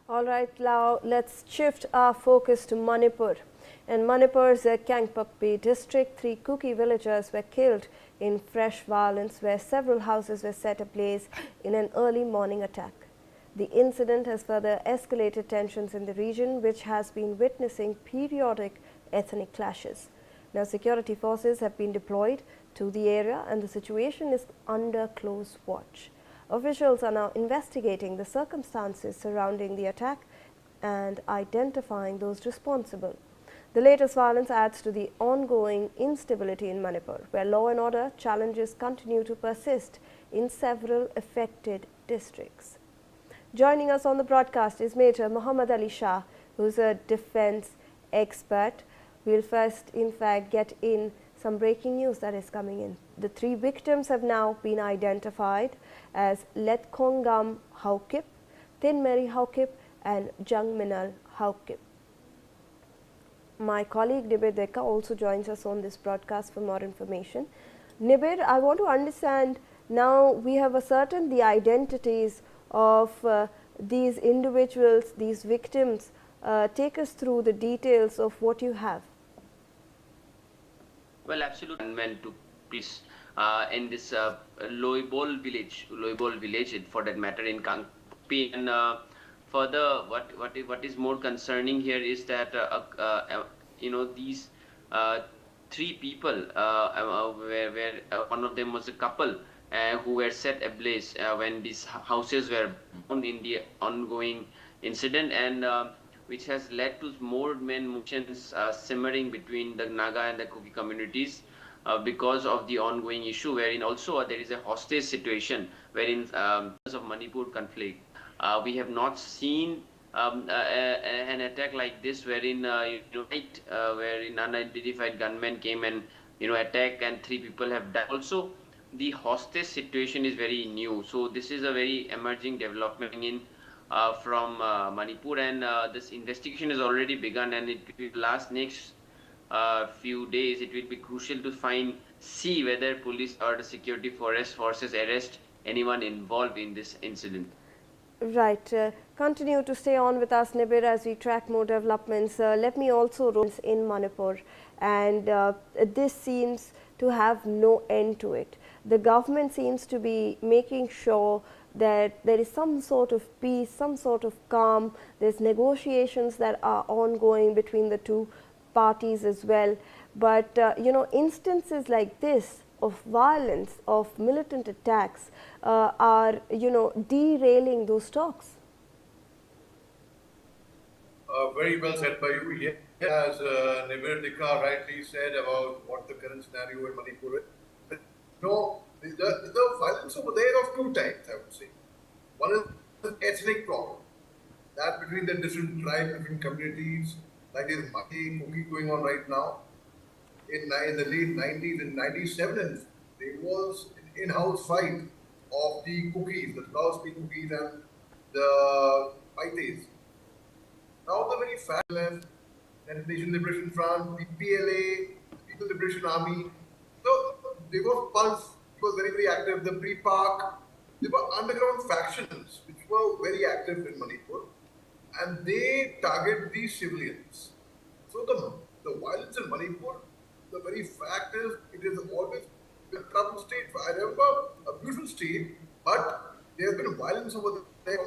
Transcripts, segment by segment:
All right, now let's shift our focus to Manipur. In Manipur's Kangpokpi district, 3 Kuki villagers were killed in fresh violence where several houses were set ablaze in an early morning attack. The incident has further escalated tensions in the region, which has been witnessing periodic ethnic clashes. Now, security forces have been deployed to the area and the situation is under close watch. Officials are now investigating the circumstances surrounding the attack and identifying those responsible. The latest violence adds to the ongoing instability in Manipur, where law and order challenges continue to persist in several affected districts. Joining us on the broadcast is Major Muhammad Ali Shah, who is a defense expert. We'll first, in fact, get in some breaking news that is coming in. The 3 victims have now been identified as Letkongam Haukip, Tinmeri Haukip and Jungminal Haukip. My colleague Nibir Deka also joins us on this broadcast for more information. Nibir, I want to understand, now we have ascertained the identities of these individuals, these victims. Take us through the details of what you have. Well, absolutely. Gunmen took place in this Loibol village, for that matter, in Kangpokpi. And further, what is more concerning here is that these 3 people, where one of them was a couple who were set ablaze when these houses were burned in the ongoing incident, and which has led to more emotions simmering between the Naga and the Kuki communities because of the ongoing issue, wherein also there is a hostage situation, wherein because of Manipur conflict, we have not seen an attack like this, wherein wherein unidentified gunmen came and attack, and 3 people have died. Also, the hostage situation is very new, so this is a very emerging development in from Manipur, and this investigation has already begun, and it will last next few days. It will be crucial to see whether police or the security forces arrest anyone involved in this incident. Right. Continue to stay on with us, Nibir, as we track more developments. Let me also roll in Manipur, and this seems to have no end to it. The government seems to be making sure that there is some sort of peace, some sort of calm. There's negotiations that are ongoing between the 2 parties as well. But instances like this of violence, of militant attacks are derailing those talks. Very well said by you. Yes, as Nibir Dika rightly said about what the current scenario in Manipur is. The violence over there is of 2 types, I would say. One is the ethnic problem, that between the different tribes, different communities, like there's Mati Kuki going on right now. In the late 90s and 97, there was an in-house fight of the Kukis, the Laos Kukis and the Paites. Now the very fact left, then Nation Liberation Front, the PLA, the People Liberation Army. So there was Pulse, it was very, very active, the Pre-Park. There were underground factions which were very active in Manipur, and they target these civilians. So the violence in Manipur, the very fact is, it is always a troubled state. I remember a beautiful state, but there has been violence over there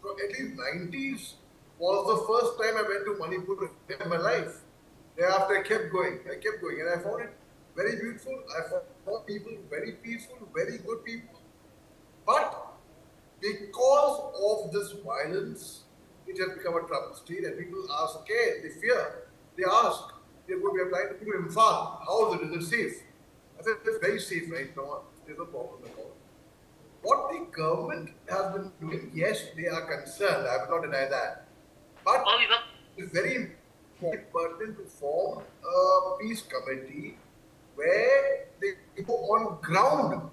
from at least 90s was the first time I went to Manipur in my life. Thereafter I kept going, and I found it very beautiful. I found people very peaceful, very good people. But because of this violence, it has become a troubled state, and people are scared, they fear, they ask, they're applying to people in Imphal, how is it? Is it safe? I said, it's very safe right now, there's no problem at all. What the government has been doing, yes, they are concerned, I will not deny that. But it's very important to form a peace committee where they go on ground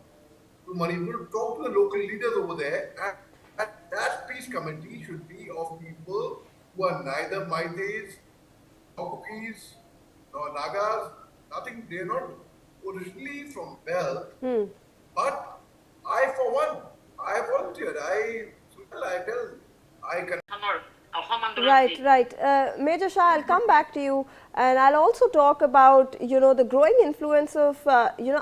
to Manipur, talk to the local leaders over there, and that peace committee should be of people who are neither Maites, nor Kukis, nor Nagas, nothing. They're not originally from Bell, but I, for one, I volunteered. I tell, I can. Right, right. Major Shah, I'll come back to you, and I'll also talk about, the growing influence of,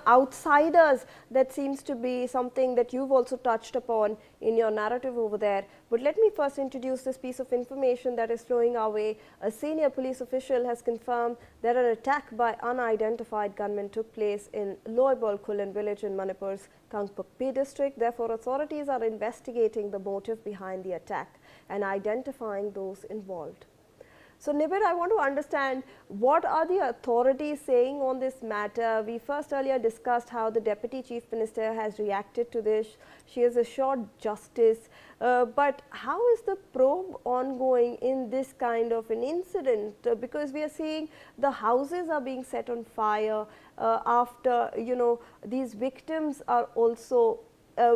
outsiders. That seems to be something that you've also touched upon in your narrative over there. But let me first introduce this piece of information that is flowing our way. A senior police official has confirmed that an attack by unidentified gunmen took place in Loibol Kulen village in Manipur's Kangpokpi district. Therefore, authorities are investigating the motive behind the attack and identifying those involved. So, Nibir, I want to understand, what are the authorities saying on this matter? We first earlier discussed how the Deputy Chief Minister has reacted to this. She has assured justice. But how is the probe ongoing in this kind of an incident? Because we are seeing the houses are being set on fire after, these victims are also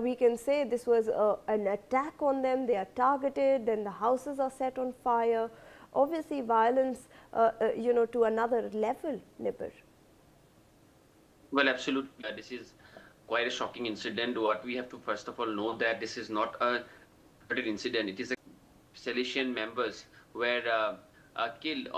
we can say this was an attack on them. They are targeted, then the houses are set on fire. Obviously, violence, to another level, Nibir. Well, absolutely. This is quite a shocking incident. What we have to first of all know that this is not a incident. It is a escalation members were killed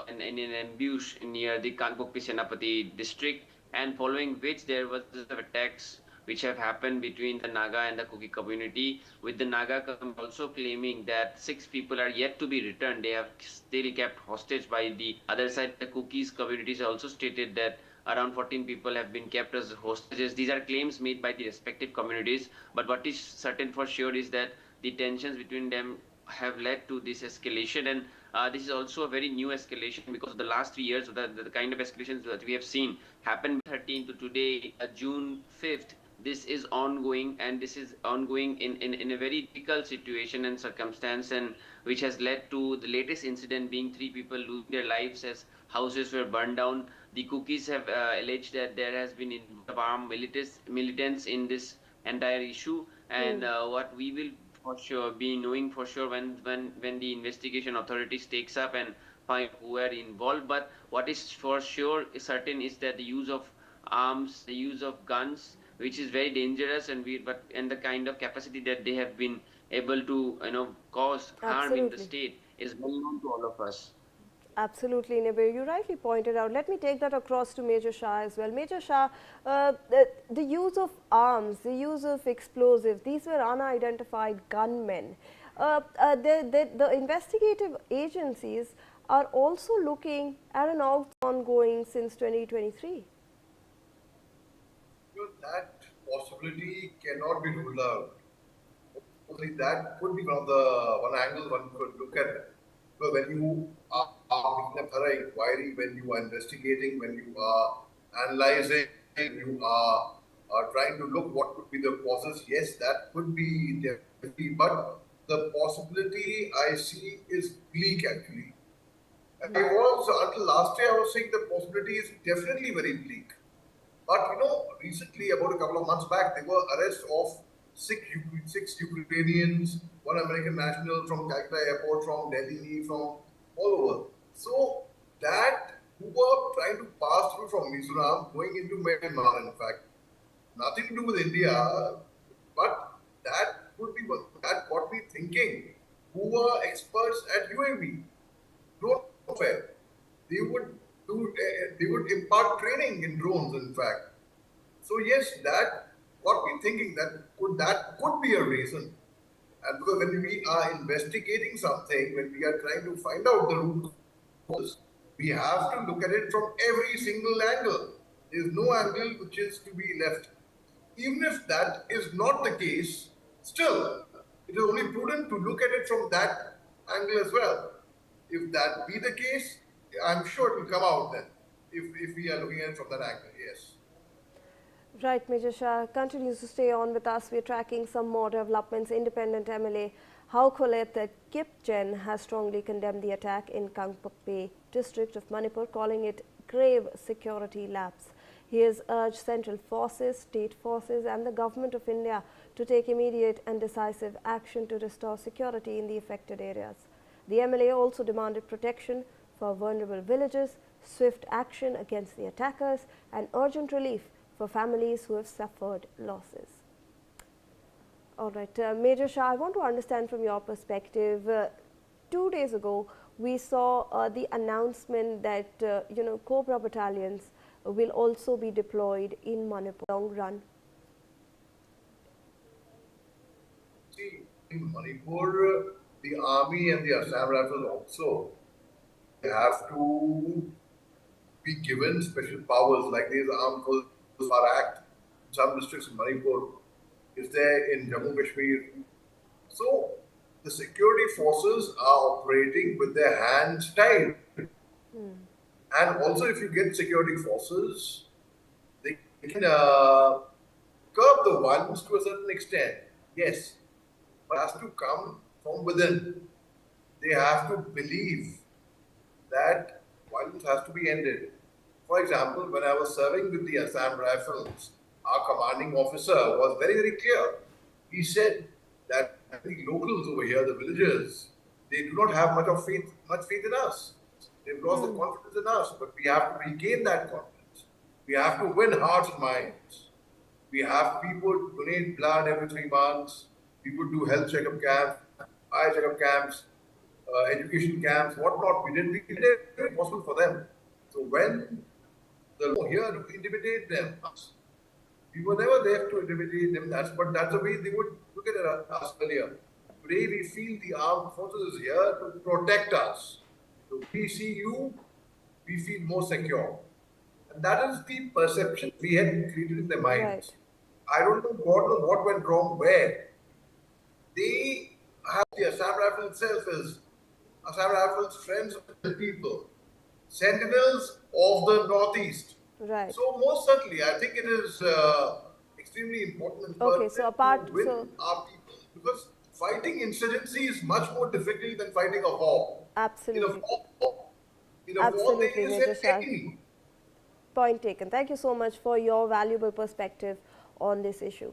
in an ambush near the Kangpokpi Senapati district, and following which there was attacks which have happened between the Naga and the Kuki community, with the Naga also claiming that 6 people are yet to be returned. They have still kept hostage by the other side. The Kukis communities also stated that around 14 people have been kept as hostages. These are claims made by the respective communities, but what is certain for sure is that the tensions between them have led to this escalation, and this is also a very new escalation, because the last 3 years, the kind of escalations that we have seen happened 13 to today, June 5th. This is ongoing, and this is ongoing in a very difficult situation and circumstance, and which has led to the latest incident being 3 people losing their lives as houses were burned down. The Kukis have alleged that there has been armed militants in this entire issue, and what we will for sure be knowing for sure when the investigation authorities takes up and find who are involved. But what is for sure is certain is that the use of arms, the use of guns, which is very dangerous, and the kind of capacity that they have been able to cause harm in the Absolutely. state is well known to all of us. Absolutely, Nibir. You rightly pointed out. Let me take that across to Major Shah as well. Major Shah, the use of arms, the use of explosives, these were unidentified gunmen. The investigative agencies are also looking at an ongoing since 2023. That possibility cannot be ruled out. Only that could be one angle one could look at it. So when you are making a thorough inquiry, when you are investigating, when you are analyzing, you are trying to look what could be the causes, yes, that could be definitely, but the possibility I see is bleak actually. Until last year, I was saying the possibility is definitely very bleak. But recently, about a couple of months back, there were arrests of 6 Ukrainians, 1 American national from Calcutta airport, from Delhi, from all over. So that who were trying to pass through from Mizoram, going into Myanmar, in fact, nothing to do with India, but that would be that got me thinking. Who were experts at UAV? Drone warfare. They would impart training in drones, in fact. So yes, that got me thinking that could be a reason. And because when we are investigating something, when we are trying to find out the root cause, we have to look at it from every single angle. There is no angle which is to be left. Even if that is not the case, still, it is only prudent to look at it from that angle as well. If that be the case, I'm sure it will come out then. If we are looking at it from that angle, yes. Right, Major Shah continues to stay on with us. We're tracking some more developments. Independent MLA Haukolet Kipchen has strongly condemned the attack in Kangpokpi district of Manipur, calling it grave security lapse. He has urged central forces, state forces and the government of India to take immediate and decisive action to restore security in the affected areas. The MLA also demanded protection for vulnerable villages, swift action against the attackers and urgent relief for families who have suffered losses. All right, Major Shah, I want to understand from your perspective. 2 days ago, we saw the announcement that Cobra battalions will also be deployed in Manipur long run. See, in Manipur, the army and the Assam Rifles also have to be given special powers like these Armed Forces Act. Some districts in Manipur is there in Jammu Kashmir. So the security forces are operating with their hands tied. And also, if you get security forces, they can curb the violence to a certain extent. Yes, but it has to come from within. They have to believe that violence has to be ended. For example, when I was serving with the Assam Rifles, our commanding officer was very, very clear. He said that the locals over here, the villagers, they do not have much faith in us. They've lost the confidence in us, but we have to regain that confidence. We have to win hearts and minds. We have people donate blood every 3 months. People do health checkup camps, eye checkup camps, education camps, whatnot. We did everything possible for them. So when the law here to intimidate them, we were never there to intimidate them. But that's the way they would look at us earlier. Today we feel the armed forces is here to protect us. So we see you, we feel more secure. And that is the perception we had created in their minds. Right. I don't know, God knows what went wrong where. They have the Assam Rifle itself is Assam Rifles friends of the people, sentinels of the northeast. Right. So most certainly, I think it is extremely important and Okay, so apart, to win our people, because fighting insurgency is much more difficult than fighting a war. absolutely, In a war, there absolutely, is Major an Shah. enemy. Point taken. Thank you so much for your valuable perspective on this issue.